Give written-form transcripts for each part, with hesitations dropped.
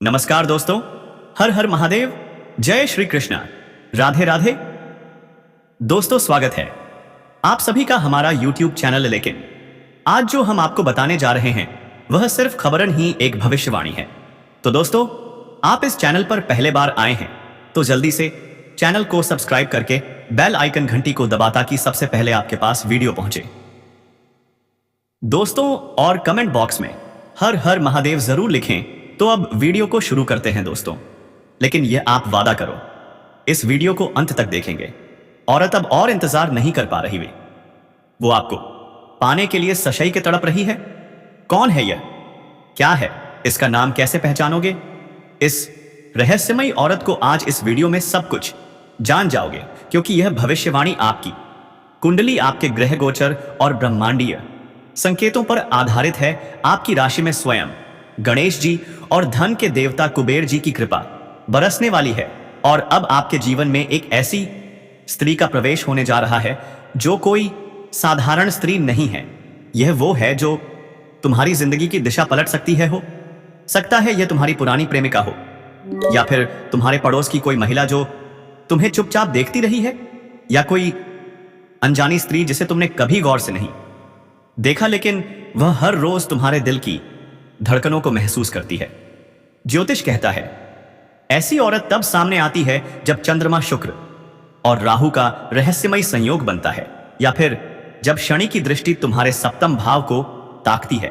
नमस्कार दोस्तों, हर हर महादेव, जय श्री कृष्णा, राधे राधे। दोस्तों स्वागत है आप सभी का हमारा YouTube चैनल। लेकिन आज जो हम आपको बताने जा रहे हैं वह सिर्फ खबरन ही एक भविष्यवाणी है। तो दोस्तों, आप इस चैनल पर पहले बार आए हैं तो जल्दी से चैनल को सब्सक्राइब करके बेल आइकन घंटी को दबा ताकि सबसे पहले आपके पास वीडियो पहुंचे। दोस्तों, और कमेंट बॉक्स में हर हर महादेव जरूर लिखें। तो अब वीडियो को शुरू करते हैं दोस्तों, लेकिन यह आप वादा करो इस वीडियो को अंत तक देखेंगे। औरत अब और इंतजार नहीं कर पा रही, वो आपको पाने के लिए सशई के तड़प रही है। कौन है यह, क्या है इसका नाम, कैसे पहचानोगे इस रहस्यमयी औरत को? आज इस वीडियो में सब कुछ जान जाओगे, क्योंकि यह भविष्यवाणी आपकी कुंडली, आपके ग्रह गोचर और ब्रह्मांडीय संकेतों पर आधारित है। आपकी राशि में स्वयं गणेश जी और धन के देवता कुबेर जी की कृपा बरसने वाली है। और अब आपके जीवन में एक ऐसी स्त्री का प्रवेश होने जा रहा है जो कोई साधारण स्त्री नहीं है। यह वो है जो तुम्हारी जिंदगी की दिशा पलट सकती है। हो सकता है यह तुम्हारी पुरानी प्रेमिका हो, या फिर तुम्हारे पड़ोस की कोई महिला जो तुम्हें चुपचाप देखती रही है, या कोई अनजानी स्त्री जिसे तुमने कभी गौर से नहीं देखा, लेकिन वह हर रोज तुम्हारे दिल की धड़कनों को महसूस करती है। ज्योतिष कहता है ऐसी औरत तब सामने आती है जब चंद्रमा, शुक्र और राहु का रहस्यमय संयोग बनता है, या फिर जब शनि की दृष्टि तुम्हारे सप्तम भाव को ताकती है।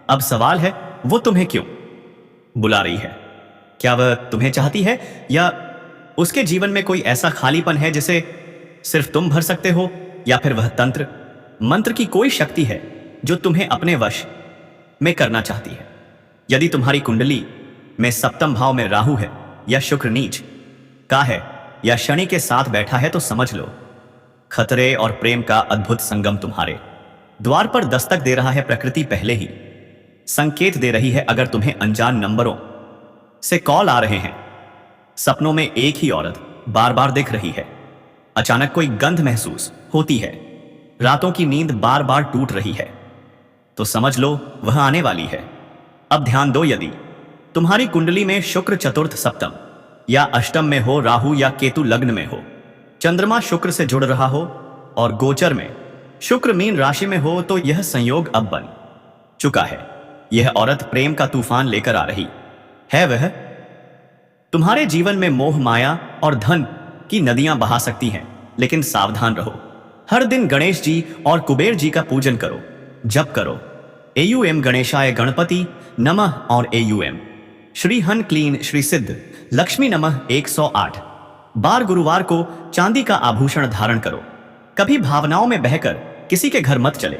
अब सवाल है, वो तुम्हें क्यों बुला रही है? क्या वह तुम्हें चाहती है, या उसके जीवन में कोई ऐसा खालीपन है जिसे सिर्फ तुम भर सकते हो? या फिर वह तंत्र मंत्र की कोई शक्ति है जो तुम्हें अपने वश में करना चाहती है? यदि तुम्हारी कुंडली में सप्तम भाव में राहु है, या शुक्र नीच का है, या शनि के साथ बैठा है, तो समझ लो खतरे और प्रेम का अद्भुत संगम तुम्हारे द्वार पर दस्तक दे रहा है। प्रकृति पहले ही संकेत दे रही है। अगर तुम्हें अनजान नंबरों से कॉल आ रहे हैं, सपनों में एक ही औरत बार बार दिख रही है, अचानक कोई गंध महसूस होती है, रातों की नींद बार बार टूट रही है, तो समझ लो वह आने वाली है। अब ध्यान दो, यदि तुम्हारी कुंडली में शुक्र चतुर्थ, सप्तम या अष्टम में हो, राहु या केतु लग्न में हो, चंद्रमा शुक्र से जुड़ रहा हो और गोचर में शुक्र मीन राशि में हो, तो यह संयोग अब बन चुका है। यह औरत प्रेम का तूफान लेकर आ रही है। वह तुम्हारे जीवन में मोह, माया और धन की नदियां बहा सकती हैं, लेकिन सावधान रहो। हर दिन गणेश जी और कुबेर जी का पूजन करो, जप करो एयूएम गणेशाय गणपति नमः और एयूएम श्री हन क्लीन श्री सिद्ध लक्ष्मी नमः 108 बार। गुरुवार को चांदी का आभूषण धारण करो। कभी भावनाओं में बहकर किसी के घर मत चले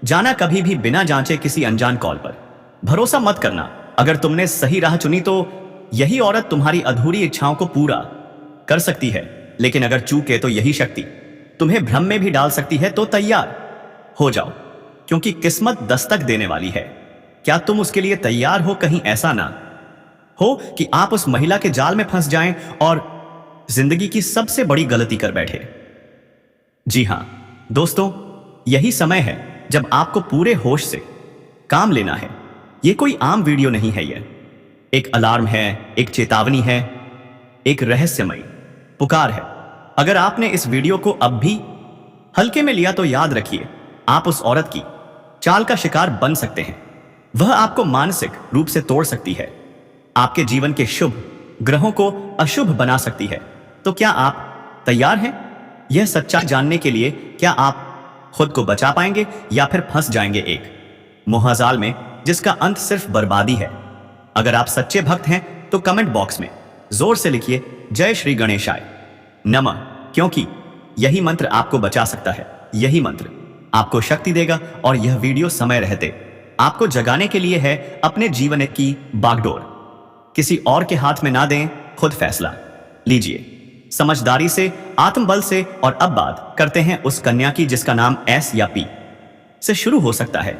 जाना, कभी भी बिना जांचे किसी अनजान कॉल पर भरोसा मत करना। अगर तुमने सही राह चुनी तो यही औरत तुम्हारी अधूरी इच्छाओं को पूरा कर सकती है, लेकिन अगर चूके तो यही शक्ति तुम्हें भ्रम में भी डाल सकती है। तो तैयार हो जाओ, क्योंकि किस्मत दस्तक देने वाली है। क्या तुम उसके लिए तैयार हो? कहीं ऐसा ना हो कि आप उस महिला के जाल में फंस जाएं और जिंदगी की सबसे बड़ी गलती कर बैठे। जी हां दोस्तों, यही समय है जब आपको पूरे होश से काम लेना है। यह कोई आम वीडियो नहीं है, यह एक अलार्म है, एक चेतावनी है, एक रहस्यमयी पुकार है। अगर आपने इस वीडियो को अब भी हल्के में लिया तो याद रखिए, आप उस औरत की चाल का शिकार बन सकते हैं। वह आपको मानसिक रूप से तोड़ सकती है, आपके जीवन के शुभ ग्रहों को अशुभ बना सकती है। तो क्या आप तैयार हैं यह सच्चाई जानने के लिए? क्या आप खुद को बचा पाएंगे, या फिर फंस जाएंगे एक मोहजाल में जिसका अंत सिर्फ बर्बादी है? अगर आप सच्चे भक्त हैं तो कमेंट बॉक्स में जोर से लिखिए जय श्री गणेशाय नमः, क्योंकि यही मंत्र आपको बचा सकता है। यही मंत्र आपको शक्ति देगा, और यह वीडियो समय रहते आपको जगाने के लिए है। अपने जीवन की बागडोर किसी और के हाथ में ना दें, खुद फैसला लीजिए समझदारी से, आत्मबल से। और अब बात करते हैं उस कन्या की जिसका नाम एस या पी से शुरू हो सकता है।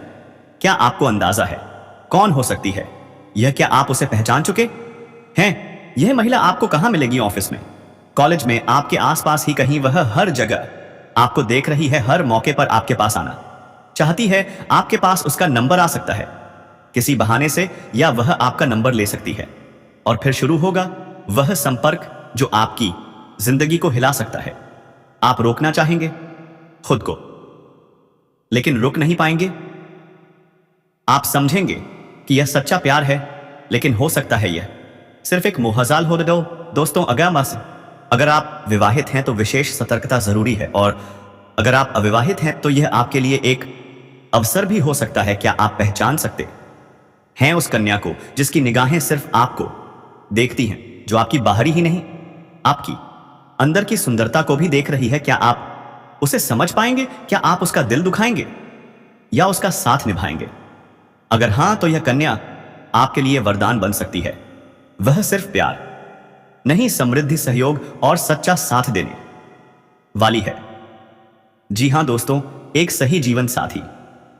क्या आपको अंदाजा है कौन हो सकती है यह? क्या आप उसे पहचान चुके हैं? यह महिला आपको कहां मिलेगी? ऑफिस में, कॉलेज में, आपके आसपास ही कहीं। वह हर जगह आपको देख रही है, हर मौके पर आपके पास आना चाहती है। आपके पास उसका नंबर आ सकता है किसी बहाने से, या वह आपका नंबर ले सकती है। और फिर शुरू होगा वह संपर्क जो आपकी जिंदगी को हिला सकता है। आप रोकना चाहेंगे खुद को, लेकिन रुक नहीं पाएंगे। आप समझेंगे कि यह सच्चा प्यार है, लेकिन हो सकता है यह सिर्फ एक मुहाजाल हो दो। दोस्तों, अगर आप विवाहित हैं तो विशेष सतर्कता जरूरी है, और अगर आप अविवाहित हैं तो यह आपके लिए एक अवसर भी हो सकता है। क्या आप पहचान सकते हैं उस कन्या को जिसकी निगाहें सिर्फ आपको देखती हैं, जो आपकी बाहरी ही नहीं, आपकी अंदर की सुंदरता को भी देख रही है? क्या आप उसे समझ पाएंगे? क्या आप उसका दिल दुखाएंगे या उसका साथ निभाएंगे? अगर हां, तो यह कन्या आपके लिए वरदान बन सकती है। वह सिर्फ प्यार नहीं, समृद्धि, सहयोग और सच्चा साथ देने वाली है। जी हां दोस्तों, एक सही जीवन साथी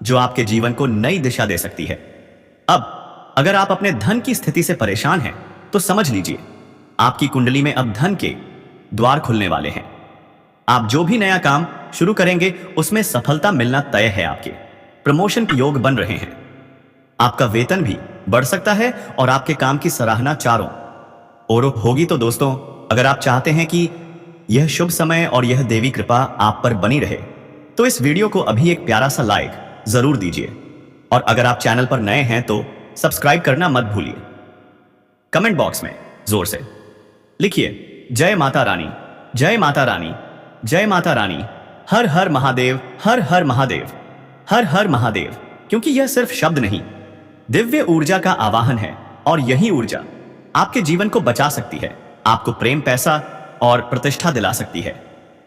जो आपके जीवन को नई दिशा दे सकती है। अब अगर आप अपने धन की स्थिति से परेशान हैं तो समझ लीजिए, आपकी कुंडली में अब धन के द्वार खुलने वाले हैं। आप जो भी नया काम शुरू करेंगे उसमें सफलता मिलना तय है। आपके प्रमोशन के योग बन रहे हैं, आपका वेतन भी बढ़ सकता है और आपके काम की सराहना चारों ओर होगी। तो दोस्तों, अगर आप चाहते हैं कि यह शुभ समय और यह देवी कृपा आप पर बनी रहे तो इस वीडियो को अभी एक प्यारा सा लाइक जरूर दीजिए, और अगर आप चैनल पर नए हैं तो सब्सक्राइब करना मत भूलिए। कमेंट बॉक्स में जोर से लिखिए जय माता रानी, जय माता रानी, जय माता रानी, हर हर महादेव, हर हर महादेव, हर हर महादेव। क्योंकि यह सिर्फ शब्द नहीं, दिव्य ऊर्जा का आवाहन है, और यही ऊर्जा आपके जीवन को बचा सकती है, आपको प्रेम, पैसा और प्रतिष्ठा दिला सकती है।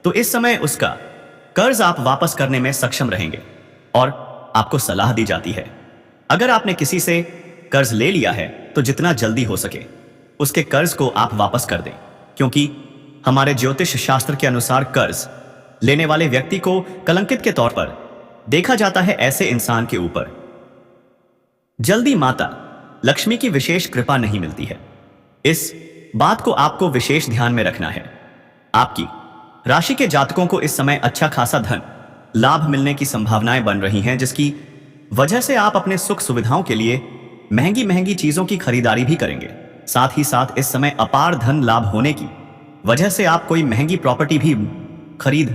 तो इस समय उसका कर्ज आप वापस करने में सक्षम रहेंगे, और आपको सलाह दी जाती है, अगर आपने किसी से कर्ज ले लिया है तो जितना जल्दी हो सके उसके कर्ज को आप वापस कर दें, क्योंकि हमारे ज्योतिष शास्त्र के अनुसार कर्ज लेने वाले व्यक्ति को कलंकित के तौर पर देखा जाता है। ऐसे इंसान के ऊपर जल्दी माता लक्ष्मी की विशेष कृपा नहीं मिलती है। इस बात को आपको विशेष ध्यान में रखना है। आपकी राशि के जातकों को इस समय अच्छा खासा धन लाभ मिलने की संभावनाएं बन रही हैं, जिसकी वजह से आप अपने सुख सुविधाओं के लिए महंगी महंगी चीजों की खरीदारी भी करेंगे। साथ ही साथ इस समय अपार धन लाभ होने की वजह से आप कोई महंगी प्रॉपर्टी भी खरीद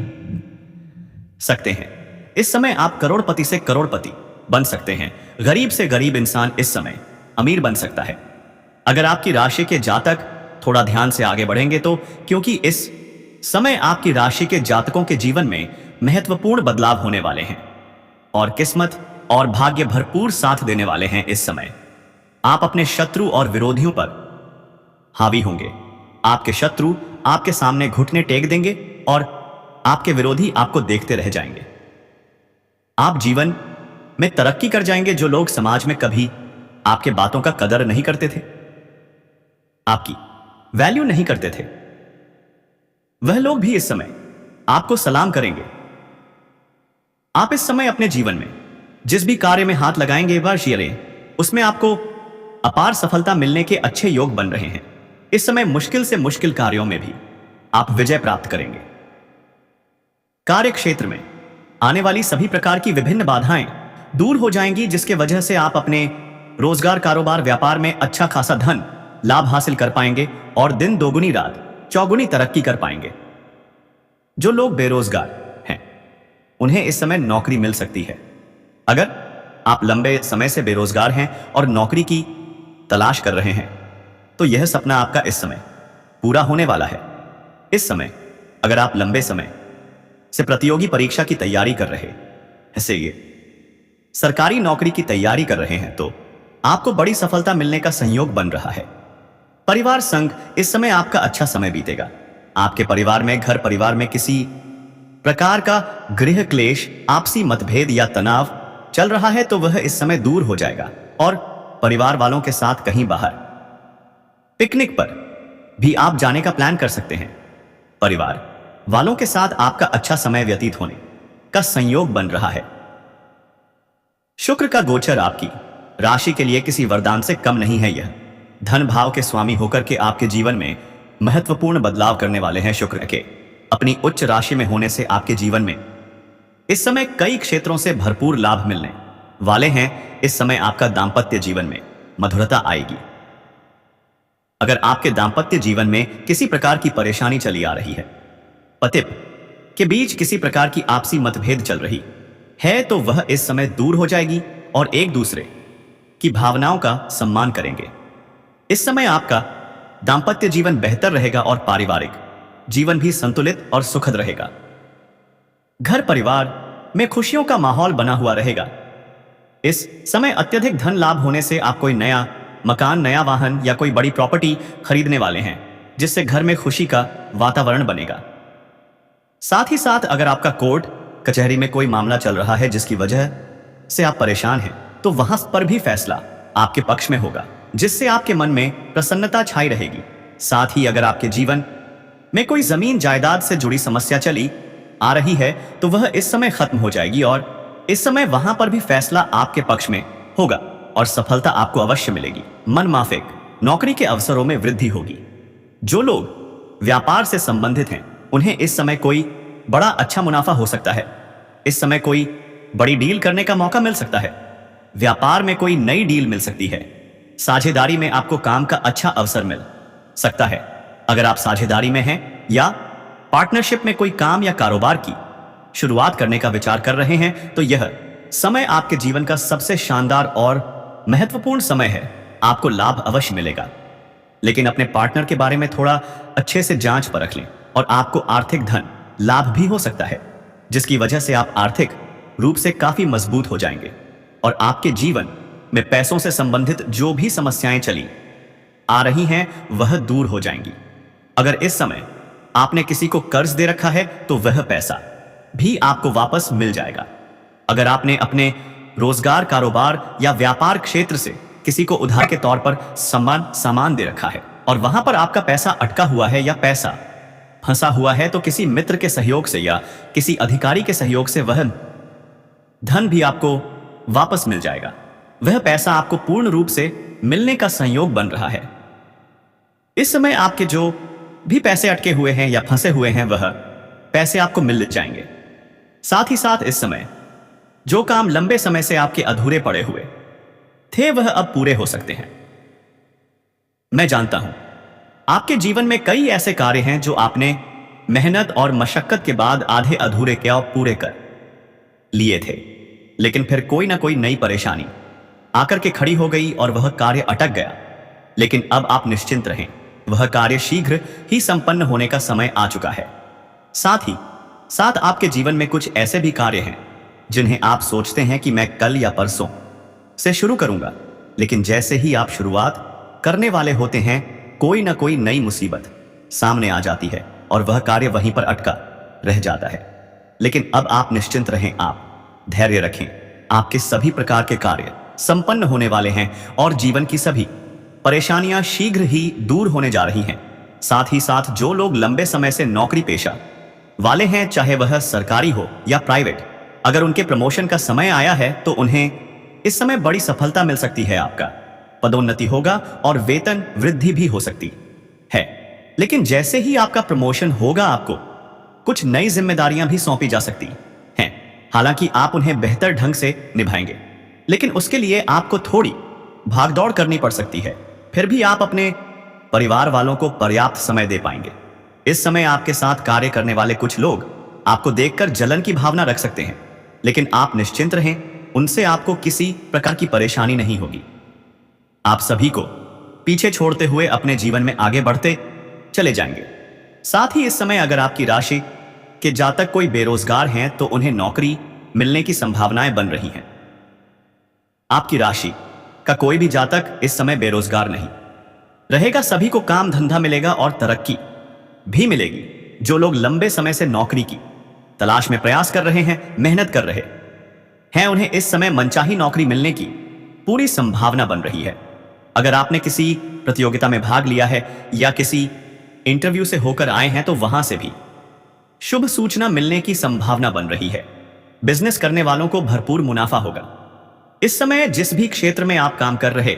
सकते हैं। इस समय आप करोड़पति से करोड़पति बन सकते हैं। गरीब से गरीब इंसान इस समय अमीर बन सकता है। अगर आपकी राशि के जातक थोड़ा ध्यान से आगे बढ़ेंगे तो, क्योंकि इस समय आपकी राशि के जातकों के जीवन में महत्वपूर्ण बदलाव होने वाले हैं और किस्मत और भाग्य भरपूर साथ देने वाले हैं। इस समय आप अपने शत्रु और विरोधियों पर हावी होंगे। आपके शत्रु आपके सामने घुटने टेक देंगे और आपके विरोधी आपको देखते रह जाएंगे। आप जीवन में तरक्की कर जाएंगे। जो लोग समाज में कभी आपके बातों का कदर नहीं करते थे, आपकी वैल्यू नहीं करते थे, वह लोग भी इस समय आपको सलाम करेंगे। आप इस समय अपने जीवन में जिस भी कार्य में हाथ लगाएंगे उसमें आपको अपार सफलता मिलने के अच्छे योग बन रहे हैं। इस समय मुश्किल से मुश्किल कार्यों में भी आप विजय प्राप्त करेंगे। कार्य क्षेत्र में आने वाली सभी प्रकार की विभिन्न बाधाएं दूर हो जाएंगी, जिसके वजह से आप अपने रोजगार, कारोबार, व्यापार में अच्छा खासा धन लाभ हासिल कर पाएंगे और दिन दोगुनी रात चौगुनी तरक्की कर पाएंगे। जो लोग बेरोजगार हैं उन्हें इस समय नौकरी मिल सकती है। अगर आप लंबे समय से बेरोजगार हैं और नौकरी की तलाश कर रहे हैं तो यह सपना आपका इस समय पूरा होने वाला है। इस समय अगर आप लंबे समय से प्रतियोगी परीक्षा की तैयारी कर रहे ऐसे ये सरकारी नौकरी की तैयारी कर रहे हैं तो आपको बड़ी सफलता मिलने का संयोग बन रहा है। परिवार संग इस समय आपका अच्छा समय बीतेगा। आपके परिवार में, घर परिवार में किसी प्रकार का गृह क्लेश, आपसी मतभेद या तनाव चल रहा है तो वह इस समय दूर हो जाएगा और परिवार वालों के साथ कहीं बाहर पिकनिक पर भी आप जाने का प्लान कर सकते हैं। परिवार वालों के साथ आपका अच्छा समय व्यतीत होने का संयोग बन रहा है। शुक्र का गोचर आपकी राशि के लिए किसी वरदान से कम नहीं है। यह धन भाव के स्वामी होकर के आपके जीवन में महत्वपूर्ण बदलाव करने वाले हैं। शुक्र के अपनी उच्च राशि में होने से आपके जीवन में इस समय कई क्षेत्रों से भरपूर लाभ मिलने वाले हैं। इस समय आपका दांपत्य जीवन में मधुरता आएगी। अगर आपके दाम्पत्य जीवन में किसी प्रकार की परेशानी चली आ रही है, पति के बीच किसी प्रकार की आपसी मतभेद चल रही है, तो वह इस समय दूर हो जाएगी और एक दूसरे की भावनाओं का सम्मान करेंगे। इस समय आपका दाम्पत्य जीवन बेहतर रहेगा और पारिवारिक जीवन भी संतुलित और सुखद रहेगा। घर परिवार में खुशियों का माहौल बना हुआ रहेगा। इस समय अत्यधिक धन लाभ होने से आप कोई नया मकान, नया वाहन या कोई बड़ी प्रॉपर्टी खरीदने वाले हैं, जिससे घर में खुशी का वातावरण बनेगा। साथ ही साथ अगर आपका कोर्ट कचहरी में कोई मामला चल रहा है जिसकी वजह से आप परेशान हैं, तो वहां पर भी फैसला आपके पक्ष में होगा, जिससे आपके मन में प्रसन्नता छाई रहेगी। साथ ही अगर आपके जीवन में कोई जमीन जायदाद से जुड़ी समस्या चली आ रही है, तो वह इस समय खत्म हो जाएगी और इस समय वहां पर भी फैसला आपके पक्ष में होगा और सफलता आपको अवश्य मिलेगी। मन माफिक नौकरी के अवसरों में वृद्धि होगी। जो लोग व्यापार से संबंधित हैं, उन्हें इस समय कोई बड़ा अच्छा मुनाफा हो सकता है। इस समय कोई बड़ी डील करने का मौका मिल सकता है। व्यापार में कोई नई डील मिल सकती है। साझेदारी में आपको काम का अच्छा अवसर मिल सकता है। अगर आप साझेदारी में हैं या पार्टनरशिप में कोई काम या कारोबार की शुरुआत करने का विचार कर रहे हैं, तो यह समय आपके जीवन का सबसे शानदार और महत्वपूर्ण समय है। आपको लाभ अवश्य मिलेगा, लेकिन अपने पार्टनर के बारे में थोड़ा अच्छे से जांच परख लें और आपको आर्थिक धन लाभ भी हो सकता है, जिसकी वजह से आप आर्थिक रूप से काफी मजबूत हो जाएंगे और आपके जीवन में पैसों से संबंधित जो भी समस्याएं चली आ रही हैं, वह दूर हो जाएंगी। अगर इस समय आपने किसी को कर्ज दे रखा है, तो वह पैसा भी आपको वापस मिल जाएगा। अगर आपने अपने रोजगार, कारोबार या व्यापार क्षेत्र से किसी को उधार के तौर पर सामान दे रखा है और वहां पर आपका पैसा अटका हुआ है या पैसा फंसा हुआ है, तो किसी मित्र के सहयोग से या किसी अधिकारी के सहयोग से वह धन भी आपको वापस मिल जाएगा। वह पैसा आपको पूर्ण रूप से मिलने का संयोग बन रहा है। इस समय आपके जो भी पैसे अटके हुए हैं या फंसे हुए हैं, वह पैसे आपको मिल जाएंगे। साथ ही साथ इस समय जो काम लंबे समय से आपके अधूरे पड़े हुए थे, वह अब पूरे हो सकते हैं। मैं जानता हूं आपके जीवन में कई ऐसे कार्य हैं जो आपने मेहनत और मशक्कत के बाद आधे अधूरे क्या पूरे कर लिए थे, लेकिन फिर कोई ना कोई नई परेशानी आकर के खड़ी हो गई और वह कार्य अटक गया। लेकिन अब आप निश्चिंत रहें, वह कार्य शीघ्र ही संपन्न होने का समय आ चुका है। साथ ही साथ आपके जीवन में कुछ ऐसे भी कार्य हैं जिन्हें आप सोचते हैं कि मैं कल या परसों से शुरू करूंगा, लेकिन जैसे ही आप शुरुआत करने वाले होते हैं, कोई ना कोई नई मुसीबत सामने आ जाती है और वह कार्य वहीं पर अटका रह जाता है। लेकिन अब आप निश्चिंत रहें, आप धैर्य रखें। आपके सभी प्रकार के कार्य संपन्न होने वाले हैं और जीवन की सभी परेशानियां शीघ्र ही दूर होने जा रही हैं। साथ ही साथ जो लोग लंबे समय से नौकरी पेशा वाले हैं, चाहे वह सरकारी हो या प्राइवेट, अगर उनके प्रमोशन का समय आया है, तो उन्हें इस समय बड़ी सफलता मिल सकती है। आपका पदोन्नति होगा और वेतन वृद्धि भी हो सकती है। लेकिन जैसे ही आपका प्रमोशन होगा, आपको कुछ नई जिम्मेदारियां भी सौंपी जा सकती हैं। हालांकि आप उन्हें बेहतर ढंग से निभाएंगे, लेकिन उसके लिए आपको थोड़ी भागदौड़ करनी पड़ सकती है। फिर भी आप अपने परिवार वालों को पर्याप्त समय दे पाएंगे। इस समय आपके साथ कार्य करने वाले कुछ लोग आपको देखकर जलन की भावना रख सकते हैं, लेकिन आप निश्चिंत रहें, उनसे आपको किसी प्रकार की परेशानी नहीं होगी। आप सभी को पीछे छोड़ते हुए अपने जीवन में आगे बढ़ते चले जाएंगे। साथ ही इस समय अगर आपकी राशि के जातक कोई बेरोजगार हैं, तो उन्हें नौकरी मिलने की संभावनाएं बन रही हैं। आपकी राशि का कोई भी जातक इस समय बेरोजगार नहीं रहेगा। सभी को काम धंधा मिलेगा और तरक्की भी मिलेगी। जो लोग लंबे समय से नौकरी की तलाश में प्रयास कर रहे हैं, मेहनत कर रहे हैं, उन्हें इस समय मनचाही नौकरी मिलने की पूरी संभावना बन रही है। अगर आपने किसी प्रतियोगिता में भाग लिया है या किसी इंटरव्यू से होकर आए हैं, तो वहां से भी शुभ सूचना मिलने की संभावना बन रही है। बिजनेस करने वालों को भरपूर मुनाफा होगा। इस समय जिस भी क्षेत्र में आप काम कर रहे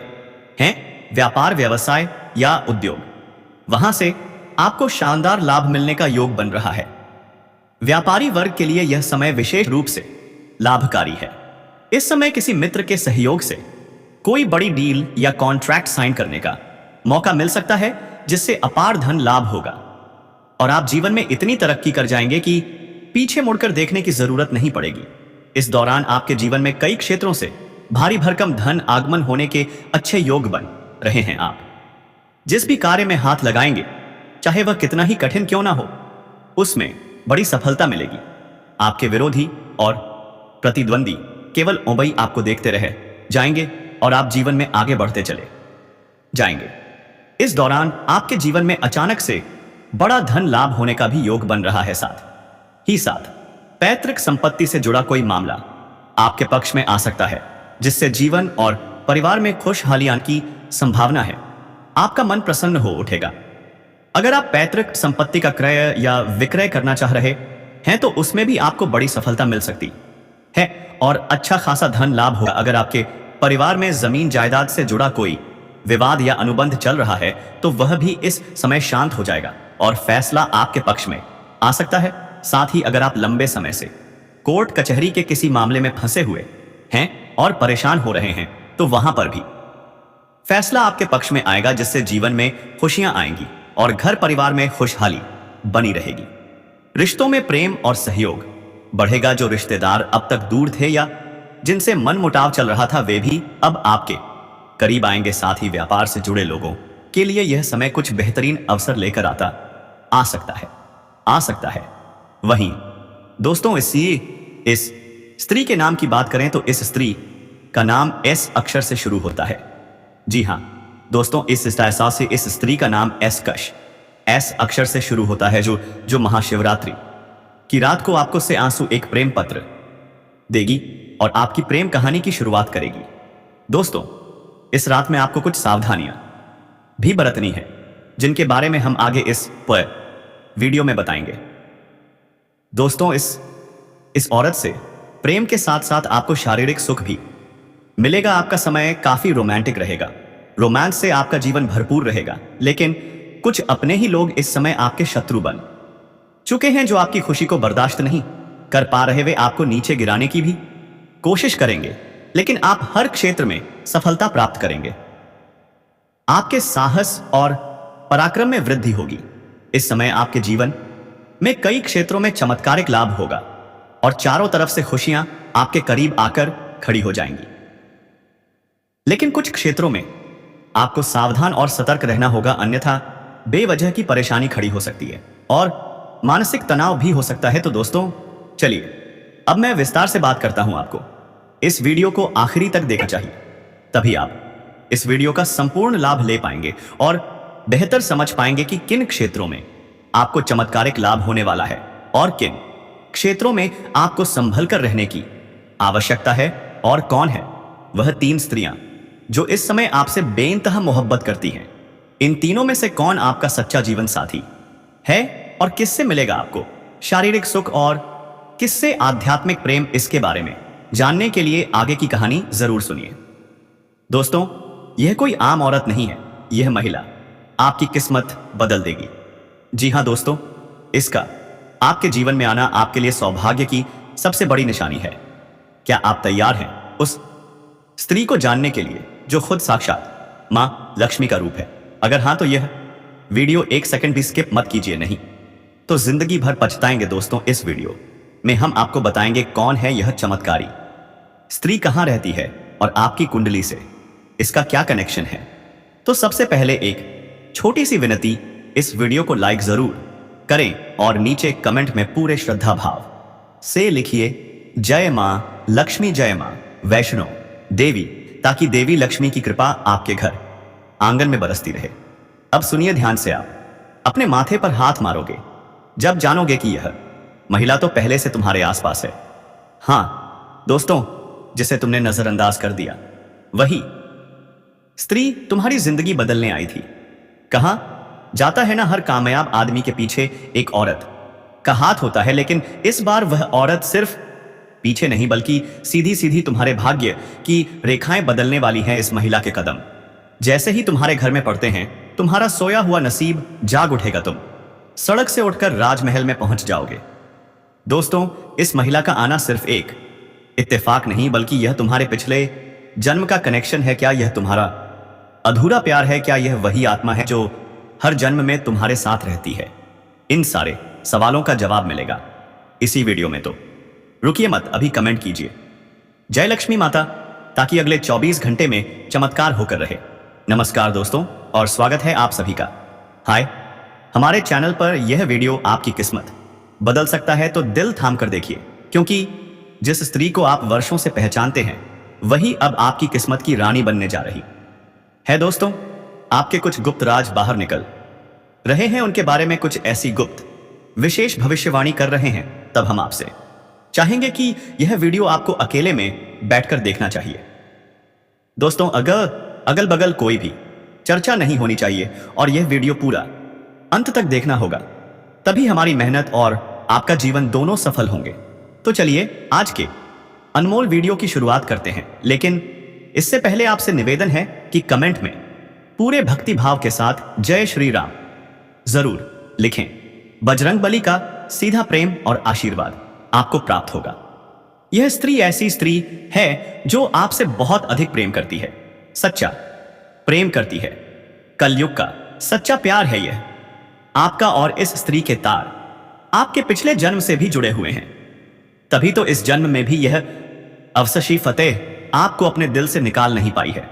हैं, व्यापार, व्यवसाय या उद्योग, वहां से आपको शानदार लाभ मिलने का योग बन रहा है। व्यापारी वर्ग के लिए यह समय विशेष रूप से लाभकारी है। इस समय किसी मित्र के सहयोग से कोई बड़ी डील या कॉन्ट्रैक्ट साइन करने का मौका मिल सकता है जिससे अपार धन लाभ होगा और आप जीवन में इतनी तरक्की कर जाएंगे कि पीछे मुड़कर देखने की जरूरत नहीं पड़ेगी। इस दौरान आपके जीवन में कई क्षेत्रों से भारी भरकम धन आगमन होने के अच्छे योग बन रहे हैं। आप जिस भी कार्य में हाथ लगाएंगे, चाहे वह कितना ही कठिन क्यों ना हो, उसमें बड़ी सफलता मिलेगी। आपके विरोधी और प्रतिद्वंदी केवल ओबई आपको देखते रह जाएंगे और आप जीवन में आगे बढ़ते चले जाएंगे। इस दौरान आपके जीवन में अचानक से बड़ा धन लाभ होने का भी योग बन रहा है। साथ ही साथ पैतृक संपत्ति से जुड़ा कोई मामला आपके पक्ष में आ सकता है, जिससे जीवन और परिवार में खुशहाली आने की संभावना है। आपका मन प्रसन्न हो उठेगा। अगर आप पैतृक संपत्ति का क्रय या विक्रय करना चाह रहे हैं तो उसमें भी आपको बड़ी सफलता मिल सकती है और अच्छा खासा धन लाभ होगा। अगर आपके परिवार में जमीन जायदाद से जुड़ा कोई विवाद या अनुबंध चल रहा है तो वह भी इस समय शांत हो जाएगा और फैसला आपके पक्ष में आ सकता है। साथ ही अगर आप लंबे समय से कोर्ट कचहरी के किसी मामले में फंसे हुए हैं और परेशान हो रहे हैं तो वहां पर भी फैसला आपके पक्ष में आएगा, जिससे जीवन में खुशियां आएंगी और घर परिवार में खुशहाली बनी रहेगी। रिश्तों में प्रेम और सहयोग बढ़ेगा। जो रिश्तेदार अब तक दूर थे या जिनसे मनमुटाव चल रहा था वे भी अब आपके करीब आएंगे। साथ ही व्यापार से जुड़े लोगों के लिए यह समय कुछ बेहतरीन अवसर लेकर आ सकता है। वहीं दोस्तों, इस स्त्री के नाम की बात करें तो इस स्त्री का नाम एस अक्षर से शुरू होता है। जी हां दोस्तों, इस स्त्री का नाम एस अक्षर से शुरू होता है, जो महाशिवरात्रि की रात को आपको से आंसू एक प्रेम पत्र देगी और आपकी प्रेम कहानी की शुरुआत करेगी। दोस्तों, इस रात में आपको कुछ सावधानियां भी बरतनी है, जिनके बारे में हम आगे इस वीडियो में बताएंगे। दोस्तों, इस औरत से प्रेम के साथ साथ आपको शारीरिक सुख भी मिलेगा। आपका समय काफी रोमांटिक रहेगा। रोमांस से आपका जीवन भरपूर रहेगा, लेकिन कुछ अपने ही लोग इस समय आपके शत्रु बन चुके हैं, जो आपकी खुशी को बर्दाश्त नहीं कर पा रहे। वे आपको नीचे गिराने की भी कोशिश करेंगे, लेकिन आप हर क्षेत्र में सफलता प्राप्त करेंगे। आपके साहस और पराक्रम में वृद्धि होगी। इस समय आपके जीवन में कई क्षेत्रों में चमत्कारिक लाभ होगा और चारों तरफ से खुशियां आपके करीब आकर खड़ी हो जाएंगी। लेकिन कुछ क्षेत्रों में आपको सावधान और सतर्क रहना होगा, अन्यथा बेवजह की परेशानी खड़ी हो सकती है और मानसिक तनाव भी हो सकता है। तो दोस्तों, चलिए अब मैं विस्तार से बात करता हूं। आपको इस वीडियो को आखिरी तक देखना चाहिए, तभी आप इस वीडियो का संपूर्ण लाभ ले पाएंगे और बेहतर समझ पाएंगे कि किन क्षेत्रों में आपको चमत्कारिक लाभ होने वाला है और किन क्षेत्रों में आपको संभल कर रहने की आवश्यकता है। और कौन है वह 3 स्त्रियां जो इस समय आपसे बेइंतहा मोहब्बत करती हैं। इन तीनों में से कौन आपका सच्चा जीवन साथी है और किससे मिलेगा आपको शारीरिक सुख और किससे आध्यात्मिक प्रेम, इसके बारे में जानने के लिए आगे की कहानी जरूर सुनिए। दोस्तों, यह कोई आम औरत नहीं है, यह महिला आपकी किस्मत बदल देगी। जी हां दोस्तों, इसका आपके जीवन में आना आपके लिए सौभाग्य की सबसे बड़ी निशानी है। क्या आप तैयार हैं उस स्त्री को जानने के लिए जो खुद साक्षात मां लक्ष्मी का रूप है? अगर हां तो यह वीडियो 1 सेकंड भी स्किप मत कीजिए, नहीं तो जिंदगी भर पछताएंगे। दोस्तों, इस वीडियो में हम आपको बताएंगे कौन है यह चमत्कारी स्त्री, कहां रहती है और आपकी कुंडली से इसका क्या कनेक्शन है। तो सबसे पहले एक छोटी सी विनती, इस वीडियो को लाइक जरूर करें और नीचे कमेंट में पूरे श्रद्धा भाव से लिखिए जय मां लक्ष्मी, जय मां वैष्णो देवी, ताकि देवी लक्ष्मी की कृपा आपके घर आंगन में बरसती रहे। अब सुनिए ध्यान से। आप अपने माथे पर हाथ मारोगे जब जानोगे कि यह महिला तो पहले से तुम्हारे आसपास है। हां दोस्तों, जिसे तुमने नजरअंदाज कर दिया, वही स्त्री तुम्हारी जिंदगी बदलने आई थी। कहा जाता है ना, हर कामयाब आदमी के पीछे एक औरत का हाथ होता है, लेकिन इस बार वह औरत सिर्फ पीछे नहीं बल्कि सीधी सीधी तुम्हारे भाग्य की रेखाएं बदलने वाली है। इस महिला के कदम जैसे ही तुम्हारे घर में पड़ते हैं, तुम्हारा सोया हुआ नसीब जाग उठेगा। तुम सड़क से उठकर राजमहल में पहुंच जाओगे। दोस्तों, इस महिला का आना सिर्फ एक इत्तेफाक नहीं, बल्कि यह तुम्हारे पिछले जन्म का कनेक्शन है। क्या यह तुम्हारा अधूरा प्यार है क्या यह वही आत्मा है जो हर जन्म में तुम्हारे साथ रहती है? इन सारे सवालों का जवाब मिलेगा इसी वीडियो में, तो रुकिए मत, अभी कमेंट कीजिए जय लक्ष्मी माता, ताकि अगले 24 घंटे में चमत्कार होकर रहे। नमस्कार दोस्तों और स्वागत है आप सभी का। हाय, हमारे चैनल पर यह वीडियो आपकी किस्मत बदल सकता है, तो दिल थाम कर देखिए, क्योंकि जिस स्त्री को आप वर्षों से पहचानते हैं वही अब आपकी किस्मत की रानी बनने जा रही है। दोस्तों, आपके कुछ गुप्त राज बाहर निकल रहे हैं, उनके बारे में कुछ ऐसी गुप्त विशेष भविष्यवाणी कर रहे हैं। तब हम आपसे चाहेंगे कि यह वीडियो आपको अकेले में बैठकर देखना चाहिए। दोस्तों, अगल बगल कोई भी चर्चा नहीं होनी चाहिए और यह वीडियो पूरा अंत तक देखना होगा, तभी हमारी मेहनत और आपका जीवन दोनों सफल होंगे। तो चलिए आज के अनमोल वीडियो की शुरुआत करते हैं, लेकिन इससे पहले आपसे निवेदन है कि कमेंट में पूरे भक्ति भाव के साथ जय श्री राम जरूर लिखें। बजरंगबली का सीधा प्रेम और आशीर्वाद आपको प्राप्त होगा। यह स्त्री ऐसी स्त्री है जो आपसे बहुत अधिक प्रेम करती है, सच्चा प्रेम करती है। कलयुग का सच्चा प्यार है यह। आपका और इस स्त्री के तार आपके पिछले जन्म से भी जुड़े हुए हैं, तभी तो इस जन्म में भी यह अफसशी फतेह आपको अपने दिल से निकाल नहीं पाई है।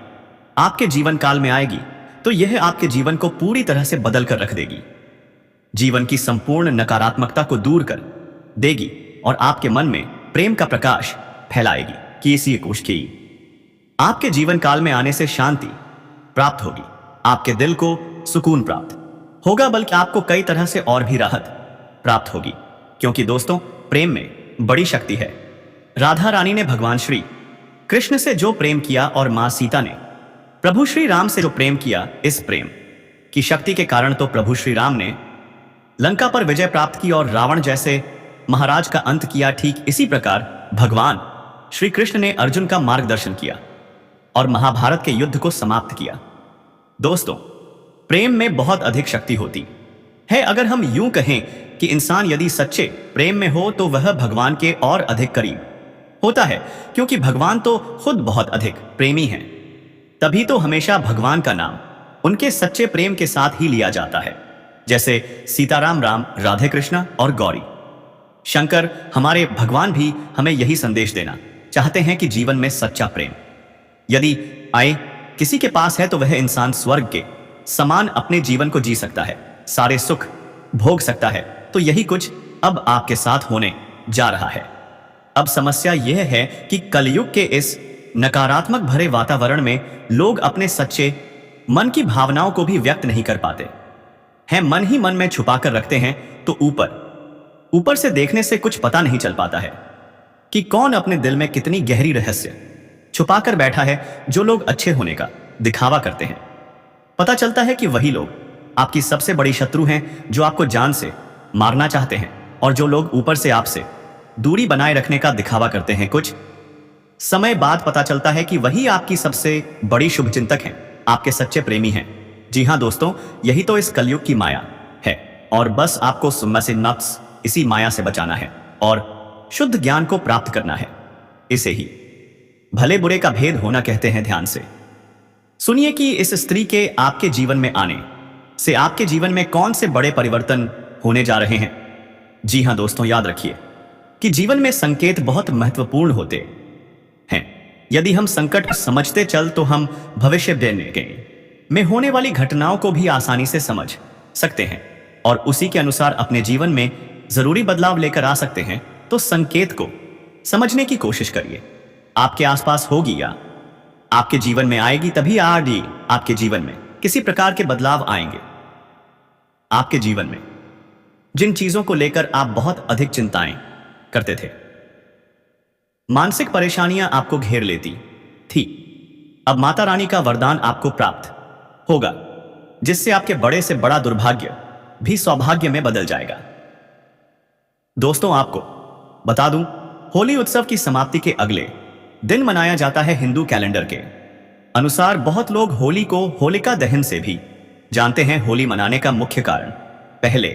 आपके जीवन काल में आएगी तो यह आपके जीवन को पूरी तरह से बदल कर रख देगी, जीवन की संपूर्ण नकारात्मकता को दूर कर देगी और आपके मन में प्रेम का प्रकाश फैलाएगी कि इसी कुछ की आपके जीवन काल में आने से शांति प्राप्त होगी, आपके दिल को सुकून प्राप्त होगा, बल्कि आपको कई तरह से और भी राहत प्राप्त होगी, क्योंकि दोस्तों प्रेम में बड़ी शक्ति है। राधा रानी ने भगवान श्री कृष्ण से जो प्रेम किया और मां सीता ने प्रभु श्री राम से जो प्रेम किया, इस प्रेम की शक्ति के कारण तो प्रभु श्री राम ने लंका पर विजय प्राप्त की और रावण जैसे महाराज का अंत किया। ठीक इसी प्रकार भगवान श्री कृष्ण ने अर्जुन का मार्गदर्शन किया और महाभारत के युद्ध को समाप्त किया। दोस्तों, प्रेम में बहुत अधिक शक्ति होती है। अगर हम यूं कहें कि इंसान यदि सच्चे प्रेम में हो तो वह भगवान के और अधिक करीब होता है, क्योंकि भगवान तो खुद बहुत अधिक प्रेमी हैं। तभी तो हमेशा भगवान का नाम उनके सच्चे प्रेम के साथ ही लिया जाता है, जैसे सीताराम, राम, राधे कृष्ण और गौरी शंकर। हमारे भगवान भी हमें यही संदेश देना चाहते हैं कि जीवन में सच्चा प्रेम यदि आए किसी के पास है तो वह इंसान स्वर्ग के समान अपने जीवन को जी सकता है, सारे सुख भोग सकता है। तो यही कुछ अब आपके साथ होने जा रहा है। अब समस्या यह है कि कलयुग के इस नकारात्मक भरे वातावरण में लोग अपने सच्चे मन की भावनाओं को भी व्यक्त नहीं कर पाते हैं, मन ही मन में छुपा कर रखते हैं। तो ऊपर से देखने से कुछ पता नहीं चल पाता है कि कौन अपने दिल में कितनी गहरी रहस्य छुपा कर बैठा है। जो लोग अच्छे होने का दिखावा करते हैं, पता चलता है कि वही लोग आपकी सबसे बड़ी शत्रु हैं, जो आपको जान से मारना चाहते हैं। और जो लोग ऊपर से आपसे दूरी बनाए रखने का दिखावा करते हैं, कुछ समय बाद पता चलता है कि वही आपकी सबसे बड़ी शुभचिंतक हैं, आपके सच्चे प्रेमी हैं। जी हां दोस्तों, यही तो इस कलयुग की माया है और बस आपको सुम्मा से नफ्स इसी माया से बचाना है और शुद्ध ज्ञान को प्राप्त करना है। इसे ही भले बुरे का भेद होना कहते हैं। ध्यान से सुनिए कि इस स्त्री के आपके जीवन में आने से आपके जीवन में कौन से बड़े परिवर्तन होने जा रहे हैं। जी हां दोस्तों, याद रखिए कि जीवन में संकेत बहुत महत्वपूर्ण होते हैं। यदि हम संकट को समझते चल तो हम भविष्य में होने वाली घटनाओं को भी आसानी से समझ सकते हैं और उसी के अनुसार अपने जीवन में जरूरी बदलाव लेकर आ सकते हैं। तो संकेत को समझने की कोशिश करिए। आपके आसपास होगी या आपके जीवन में आएगी, तभी आपके जीवन में किसी प्रकार के बदलाव आएंगे। आपके जीवन में जिन चीजों को लेकर आप बहुत अधिक चिंताएं करते थे, मानसिक परेशानियां आपको घेर लेती थी, अब माता रानी का वरदान आपको प्राप्त होगा, जिससे आपके बड़े से बड़ा दुर्भाग्य भी सौभाग्य में बदल जाएगा। दोस्तों, आपको बता दूं, होली उत्सव की समाप्ति के अगले दिन मनाया जाता है हिंदू कैलेंडर के अनुसार। बहुत लोग होली को होलिका दहन से भी जानते हैं। होली मनाने का मुख्य कारण, पहले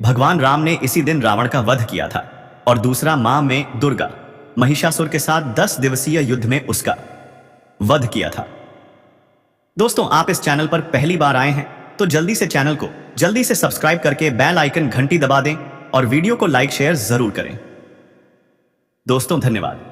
भगवान राम ने इसी दिन रावण का वध किया था और दूसरा मां में दुर्गा महिषासुर के साथ 10 दिवसीय युद्ध में उसका वध किया था। दोस्तों, आप इस चैनल पर पहली बार आए हैं तो जल्दी से चैनल को जल्दी से सब्सक्राइब करके बेल आइकन घंटी दबा दें और वीडियो को लाइक शेयर जरूर करें। दोस्तों, धन्यवाद।